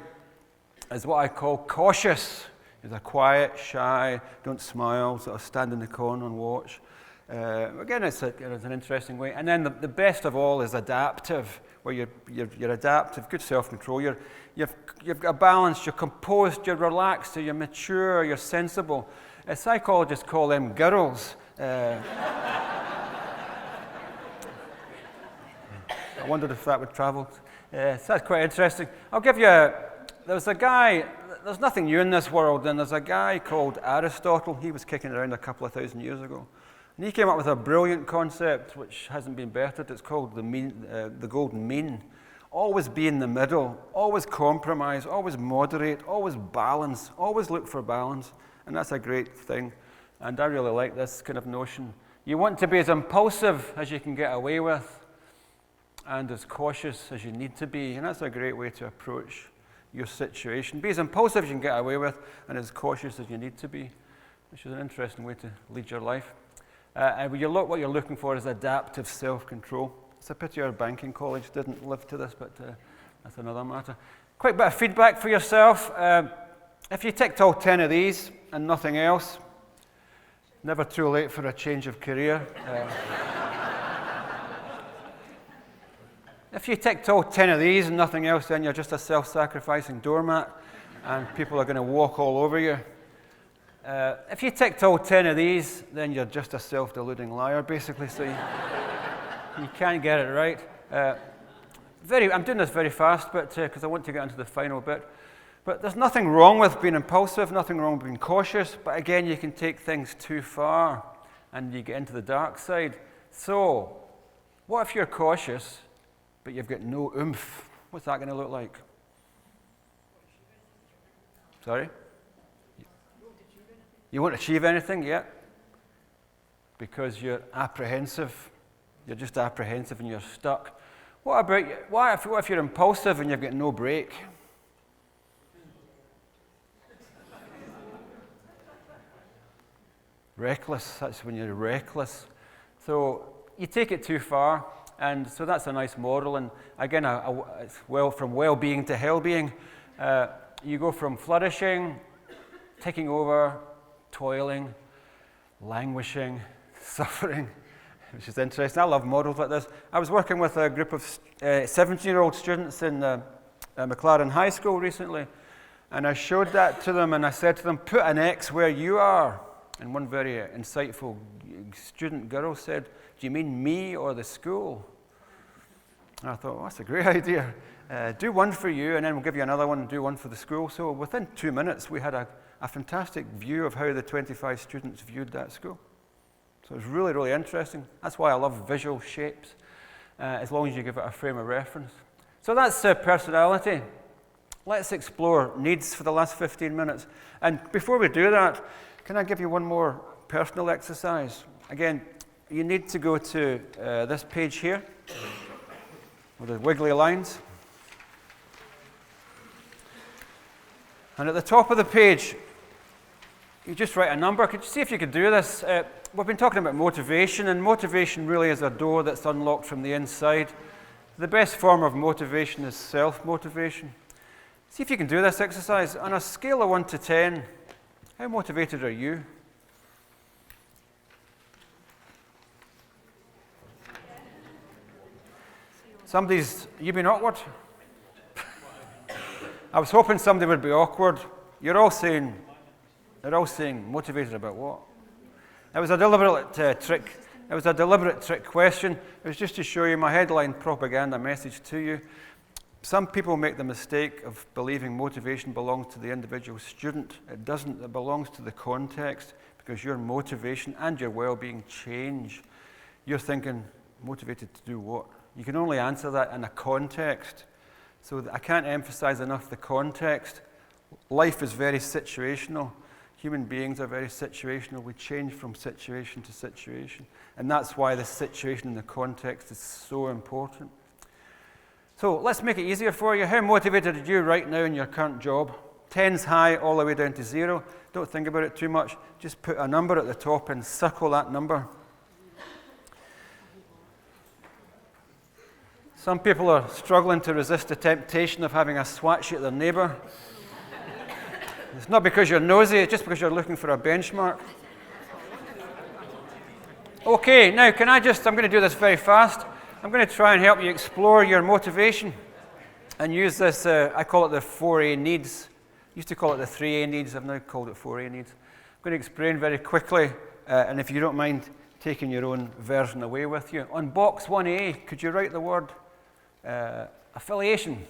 is what I call cautious. They're quiet, shy, don't smile, sort of stand in the corner and watch. Again, it's an interesting way. And then the best of all is adaptive, where you're adaptive, good self-control. You've got a balance, you're composed, you're relaxed, you're mature, you're sensible. Psychologists call them girls. I wondered if that would travel. So that's quite interesting. I'll give you there's a guy, there's nothing new in this world, and there's a guy called Aristotle. He was kicking around a couple of thousand years ago. And he came up with a brilliant concept which hasn't been bettered. It's called the golden mean. Always be in the middle, always compromise, always moderate, always balance, always look for balance. And that's a great thing. And I really like this kind of notion. You want to be as impulsive as you can get away with and as cautious as you need to be. And that's a great way to approach your situation. Be as impulsive as you can get away with and as cautious as you need to be, which is an interesting way to lead your life. And what you're looking for is adaptive self-control. It's a pity our banking college didn't live to this, but that's another matter. Quite a bit of feedback for yourself. If you ticked all 10 of these and nothing else, never too late for a change of career. If you ticked all 10 of these and nothing else, then you're just a self-sacrificing doormat, and people are going to walk all over you. If you ticked all 10 of these, then you're just a self-deluding liar, basically, so you can't get it right. I'm doing this very fast, but because I want to get into the final bit. But there's nothing wrong with being impulsive, nothing wrong with being cautious, but again, you can take things too far, and you get into the dark side. So, what if you're cautious, but you've got no oomph? What's that going to look like? Sorry? You won't achieve anything yet? Because you're apprehensive. You're just apprehensive and you're stuck. What if you're impulsive and you've got no brake? Reckless, that's when you're reckless. So you take it too far, and so that's a nice model. And again, it's from well-being to hell-being. You go from flourishing, taking over, toiling, languishing, suffering, which is interesting. I love models like this. I was working with a group of 17-year-old students in McLean High School recently, and I showed that to them, and I said to them, put an X where you are. And one very insightful student girl said, do you mean me or the school? And I thought, well, that's a great idea. Do one for you, and then we'll give you another one and do one for the school. So within 2 minutes, we had a fantastic view of how the 25 students viewed that school. So it was really, really interesting. That's why I love visual shapes, as long as you give it a frame of reference. So that's personality. Let's explore needs for the last 15 minutes. And before we do that, can I give you one more personal exercise? Again, you need to go to this page here, with the wiggly lines. And at the top of the page, you just write a number. Could you see if you could do this? We've been talking about motivation, and motivation really is a door that's unlocked from the inside. The best form of motivation is self-motivation. See if you can do this exercise. On a scale of 1 to 10, how motivated are you? You've been awkward? I was hoping somebody would be awkward. They're all saying motivated about what? It was a deliberate trick. It was a deliberate trick question. It was just to show you my headline propaganda message to you. Some people make the mistake of believing motivation belongs to the individual student. It doesn't. It belongs to the context, because your motivation and your well-being change. You're thinking, motivated to do what? You can only answer that in a context. So I can't emphasize enough the context. Life is very situational. Human beings are very situational. We change from situation to situation. And that's why the situation and the context is so important. So let's make it easier for you. How motivated are you right now in your current job? 10's high all the way down to 0. Don't think about it too much. Just put a number at the top and circle that number. Some people are struggling to resist the temptation of having a swatchy at their neighbour. It's not because you're nosy, it's just because you're looking for a benchmark. Okay, now I'm going to do this very fast. I'm going to try and help you explore your motivation and use this, I call it the 4A needs. Used to call it the 3A needs, I've now called it 4A needs. I'm going to explain very quickly, and if you don't mind taking your own version away with you. On box 1A, could you write the word affiliation?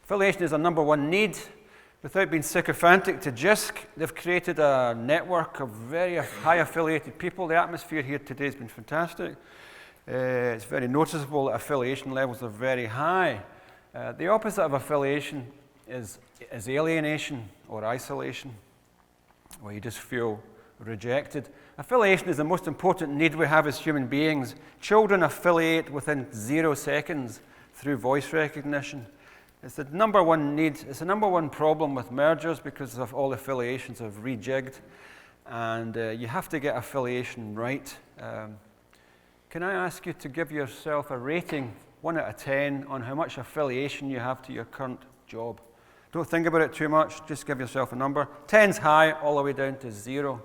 Affiliation is a number one need. Without being sycophantic to Jisc, they've created a network of very high affiliated people. The atmosphere here today has been fantastic. It's very noticeable that affiliation levels are very high. The opposite of affiliation is alienation or isolation, where you just feel rejected. Affiliation is the most important need we have as human beings. Children affiliate within 0 seconds through voice recognition. It's the number one need. It's the number one problem with mergers because of all affiliations have rejigged, and you have to get affiliation right. Can I ask you to give yourself a rating, 1 out of 10, on how much affiliation you have to your current job? Don't think about it too much. Just give yourself a number. 10's high, all the way down to 0.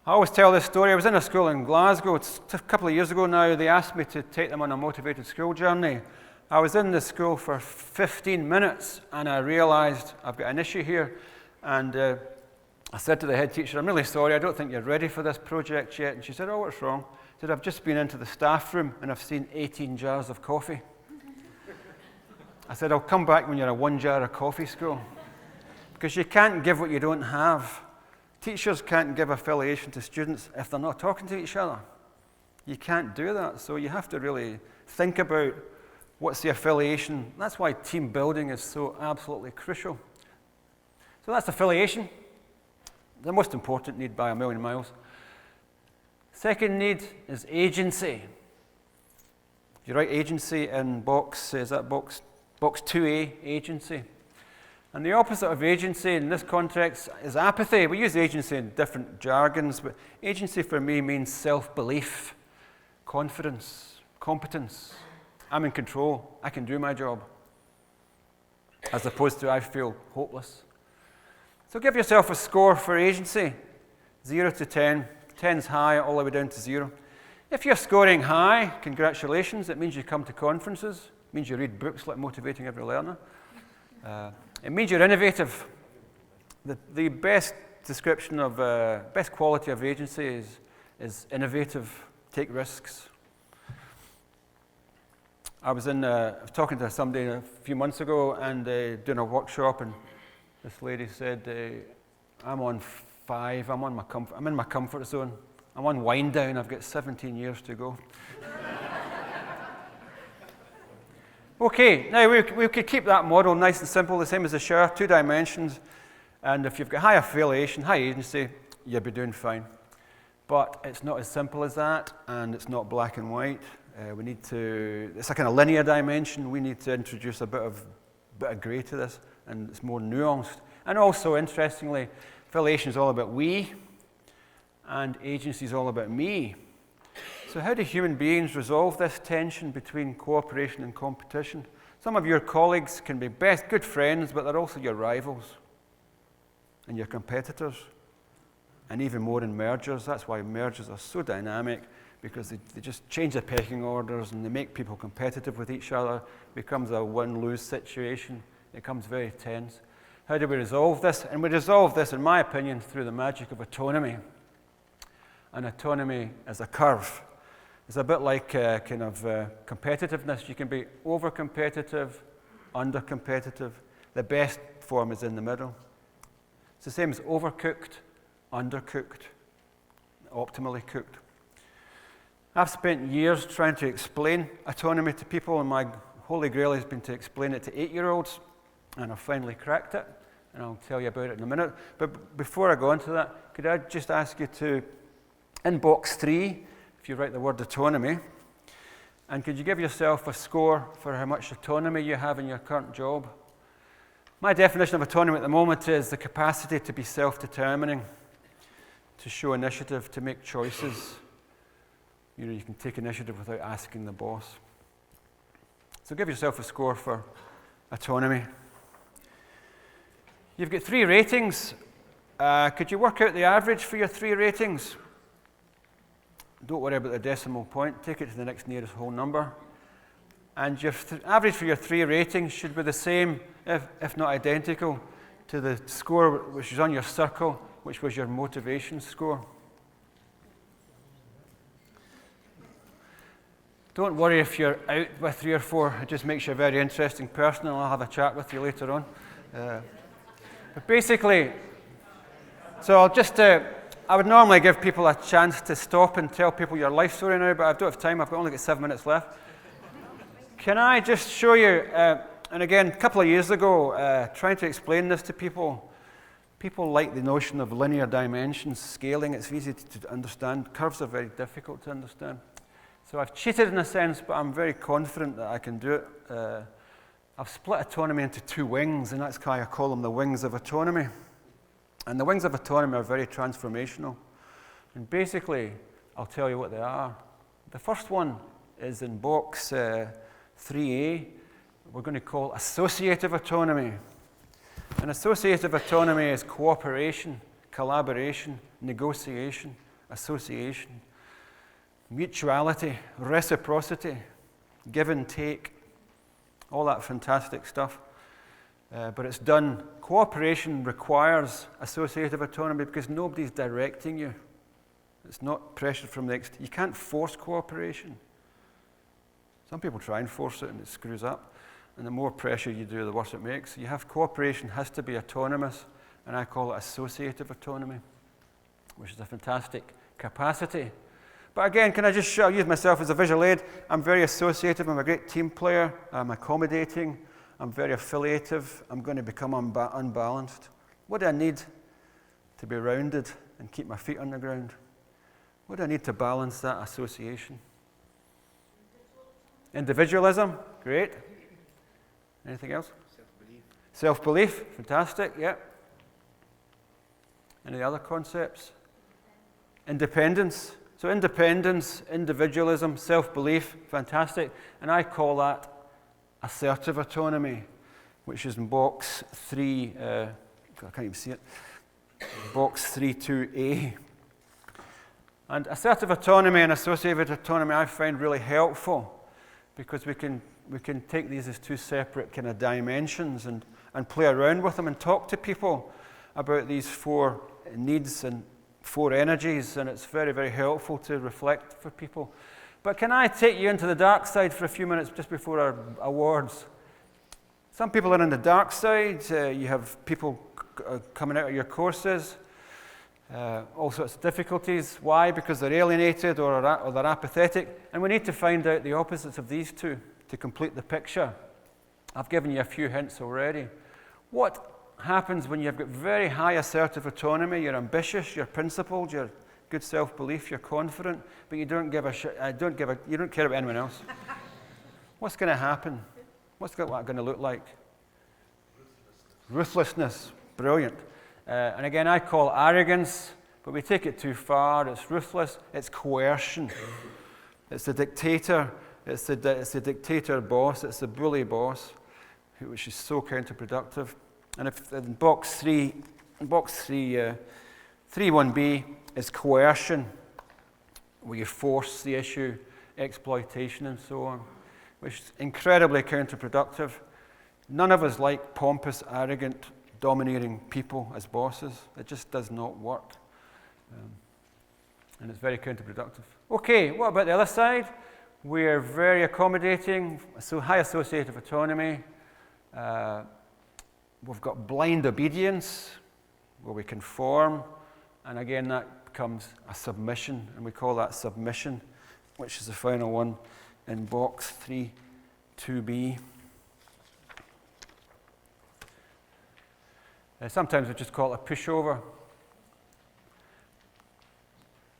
I always tell this story. I was in a school in Glasgow. It's a couple of years ago now. They asked me to take them on a motivated school journey. I was in the school for 15 minutes, and I realized I've got an issue here. And I said to the head teacher, I'm really sorry, I don't think you're ready for this project yet. And she said, oh, what's wrong? I said, I've just been into the staff room, and I've seen 18 jars of coffee. I said, I'll come back when you're a 1 jar of coffee school. Because you can't give what you don't have. Teachers can't give affiliation to students if they're not talking to each other. You can't do that. So you have to really think about what's the affiliation. That's why team building is so absolutely crucial. So that's affiliation, the most important need by a million miles. Second need is agency. You write agency in box 2A, agency. And the opposite of agency in this context is apathy. We use agency in different jargons, but agency for me means self-belief, confidence, competence. I'm in control. I can do my job. As opposed to I feel hopeless. So give yourself a score for agency. 0 to 10. 10's high, all the way down to 0. If you're scoring high, congratulations. It means you come to conferences. It means you read books like Motivating Every Learner. It means you're innovative. The best description of, best quality of agency is innovative, take risks. I was talking to somebody a few months ago and doing a workshop, and this lady said, I'm on 5, I'm in my comfort zone. I'm on wind down, I've got 17 years to go. Okay, now we could keep that model nice and simple, the same as the shower, 2 dimensions. And if you've got high affiliation, high agency, you'll be doing fine. But it's not as simple as that, and it's not black and white. It's a kind of linear dimension. We need to introduce a bit of grey to this, and it's more nuanced. And also, interestingly, affiliation is all about we, and agency is all about me. So how do human beings resolve this tension between cooperation and competition? Some of your colleagues can be good friends, but they're also your rivals and your competitors. And even more in mergers. That's why mergers are so dynamic, because they just change the pecking orders and they make people competitive with each other. It becomes a win-lose situation. It becomes very tense. How do we resolve this? And we resolve this, in my opinion, through the magic of autonomy. And autonomy is a curve. It's a bit like competitiveness. You can be over-competitive, under-competitive. The best form is in the middle. It's the same as overcooked, undercooked, optimally cooked. I've spent years trying to explain autonomy to people, and my holy grail has been to explain it to 8-year-olds, and I've finally cracked it. and I'll tell you about it in a minute. But before I go on to that, could I just ask you to, in box 3, if you write the word autonomy, and could you give yourself a score for how much autonomy you have in your current job? My definition of autonomy at the moment is the capacity to be self-determining, to show initiative, to make choices. You can take initiative without asking the boss. So give yourself a score for autonomy. You've got 3 ratings. Could you work out the average for your 3 ratings? Don't worry about the decimal point. Take it to the next nearest whole number. And your average for your 3 ratings should be the same, if not identical, to the score which is on your circle, which was your motivation score. Don't worry if you're out with 3 or 4. It just makes you a very interesting person, and I'll have a chat with you later on. But basically, so I'll just, I would normally give people a chance to stop and tell people your life story now, but I don't have time. I've only got 7 minutes left. Can I just show you, and again, a couple of years ago, trying to explain this to people, people like the notion of linear dimensions, scaling. It's easy to understand. Curves are very difficult to understand. So I've cheated in a sense, but I'm very confident that I can do it. I've split autonomy into 2 wings, and that's why I call them the wings of autonomy. And the wings of autonomy are very transformational. And basically, I'll tell you what they are. The first one is in box 3A, we're going to call associative autonomy. And associative autonomy is cooperation, collaboration, negotiation, association, mutuality, reciprocity, give and take, all that fantastic stuff. But it's done. Cooperation requires associative autonomy because nobody's directing you. It's not pressure from the external. You can't force cooperation. Some people try and force it and it screws up. And the more pressure you do, the worse it makes. You have cooperation has to be autonomous, and I call it associative autonomy, which is a fantastic capacity. But again, can I just show, I'll use myself as a visual aid. I'm very associative. I'm a great team player. I'm accommodating. I'm very affiliative. I'm going to become unbalanced. What do I need to be rounded and keep my feet on the ground? What do I need to balance that association? Individualism, great. Anything else? Self-belief. Self-belief, fantastic, yeah. Any other concepts? Independence. So independence, individualism, self-belief, fantastic. And I call that assertive autonomy, which is in box 3, I can't even see it, box 3.2a. And assertive autonomy and associative autonomy I find really helpful because we can take these as 2 separate kind of dimensions and play around with them and talk to people about these 4 needs and 4 energies, and it's very, very helpful to reflect for people. But can I take you into the dark side for a few minutes just before our awards? Some people are on the dark side. You have people coming out of your courses, all sorts of difficulties. Why? Because they're alienated or they're apathetic. And we need to find out the opposites of these 2 to complete the picture. I've given you a few hints already. What happens when you've got very high assertive autonomy? You're ambitious, you're principled, you're good self-belief, you're confident, but you don't give a shit. You don't care about anyone else. What's going to happen? What's that going to look like? Ruthlessness. Brilliant. And again, I call arrogance, but we take it too far. It's ruthless. It's coercion. It's the dictator. It's the dictator boss. It's the bully boss, which is so counterproductive. And if in box 3.1b is coercion, where you force the issue, exploitation and so on, which is incredibly counterproductive. None of us like pompous, arrogant, domineering people as bosses. It just does not work. And it's very counterproductive. Okay, what about the other side? We're very accommodating, so high associative autonomy. We've got blind obedience, where we conform, and again that becomes a submission, and we call that submission, which is the final one in box 3.2b. Sometimes we just call it a pushover.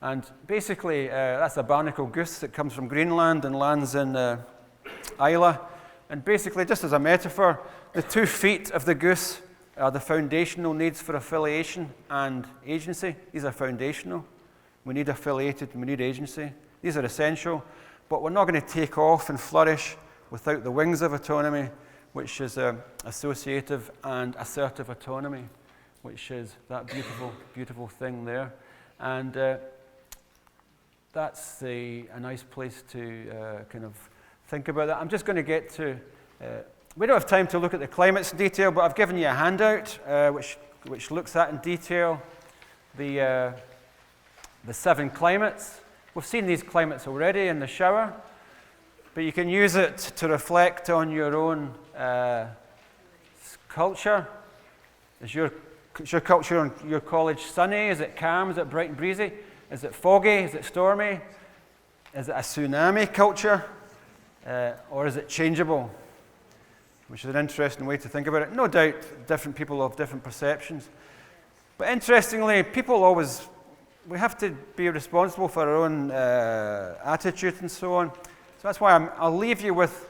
And basically, that's a barnacle goose that comes from Greenland and lands in Islay. And basically, just as a metaphor, the 2 feet of the goose are the foundational needs for affiliation and agency. These are foundational. We need affiliated, we need agency. These are essential, but we're not going to take off and flourish without the wings of autonomy, which is associative and assertive autonomy, which is that beautiful, beautiful thing there. And that's a nice place to kind of think about that. I'm just going to get to, we don't have time to look at the climates in detail, but I've given you a handout which looks at in detail the 7 climates. We've seen these climates already in the shower, but you can use it to reflect on your own culture. Is your culture on your college sunny? Is it calm? Is it bright and breezy? Is it foggy? Is it stormy? Is it a tsunami culture? Or is it changeable? Which is an interesting way to think about it. No doubt different people have different perceptions. But interestingly, we have to be responsible for our own attitude and so on. So that's why I'll leave you with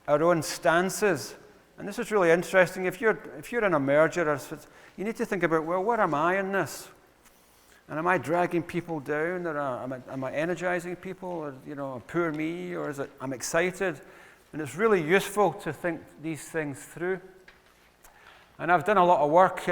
our own stances. And this is really interesting. If you're in a merger, you need to think about, well, where am I in this? And am I dragging people down? Or am I energizing people? Or, poor me? Or is it I'm excited? And it's really useful to think these things through. And I've done a lot of work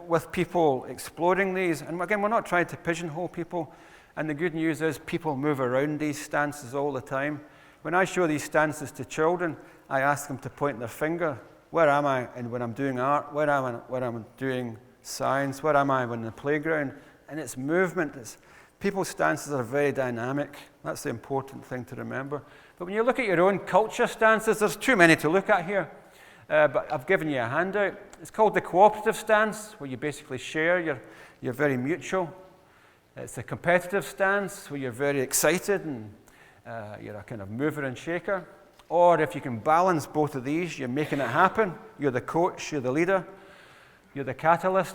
with people exploring these. And again, we're not trying to pigeonhole people. And the good news is people move around these stances all the time. When I show these stances to children, I ask them to point their finger. Where am I when I'm doing art? Where am I when I'm doing science? Where am I when in the playground? And it's movement. People's stances are very dynamic. That's the important thing to remember. But when you look at your own culture stances, there's too many to look at here. But I've given you a handout. It's called the cooperative stance, where you basically share. You're very mutual. It's a competitive stance, where you're very excited and you're a kind of mover and shaker. Or if you can balance both of these, you're making it happen. You're the coach, you're the leader, you're the catalyst.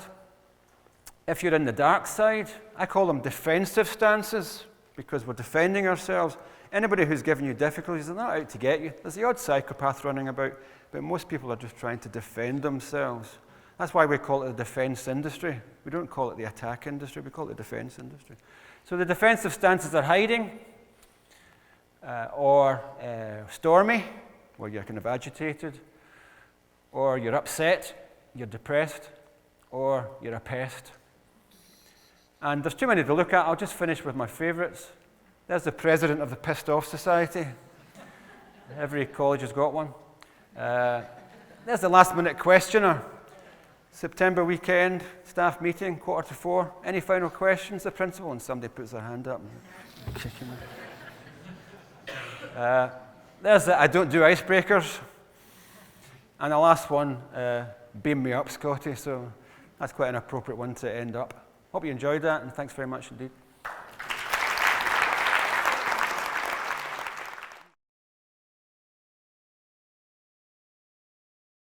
If you're in the dark side, I call them defensive stances, because we're defending ourselves. Anybody who's giving you difficulties, they're not out to get you. There's the odd psychopath running about, but most people are just trying to defend themselves. That's why we call it the defense industry. We don't call it the attack industry, we call it the defense industry. So the defensive stances are hiding, or stormy, where you're kind of agitated, or you're upset, you're depressed, or you're a pest. And there's too many to look at. I'll just finish with my favorites. There's the president of the Pissed Off Society. Every college has got one. There's the last minute questioner. September weekend, staff meeting, 3:45. Any final questions, the principal? And somebody puts their hand up. There's the I don't do icebreakers. And the last one, beam me up, Scotty. So that's quite an appropriate one to end up. Hope you enjoyed that, and thanks very much indeed.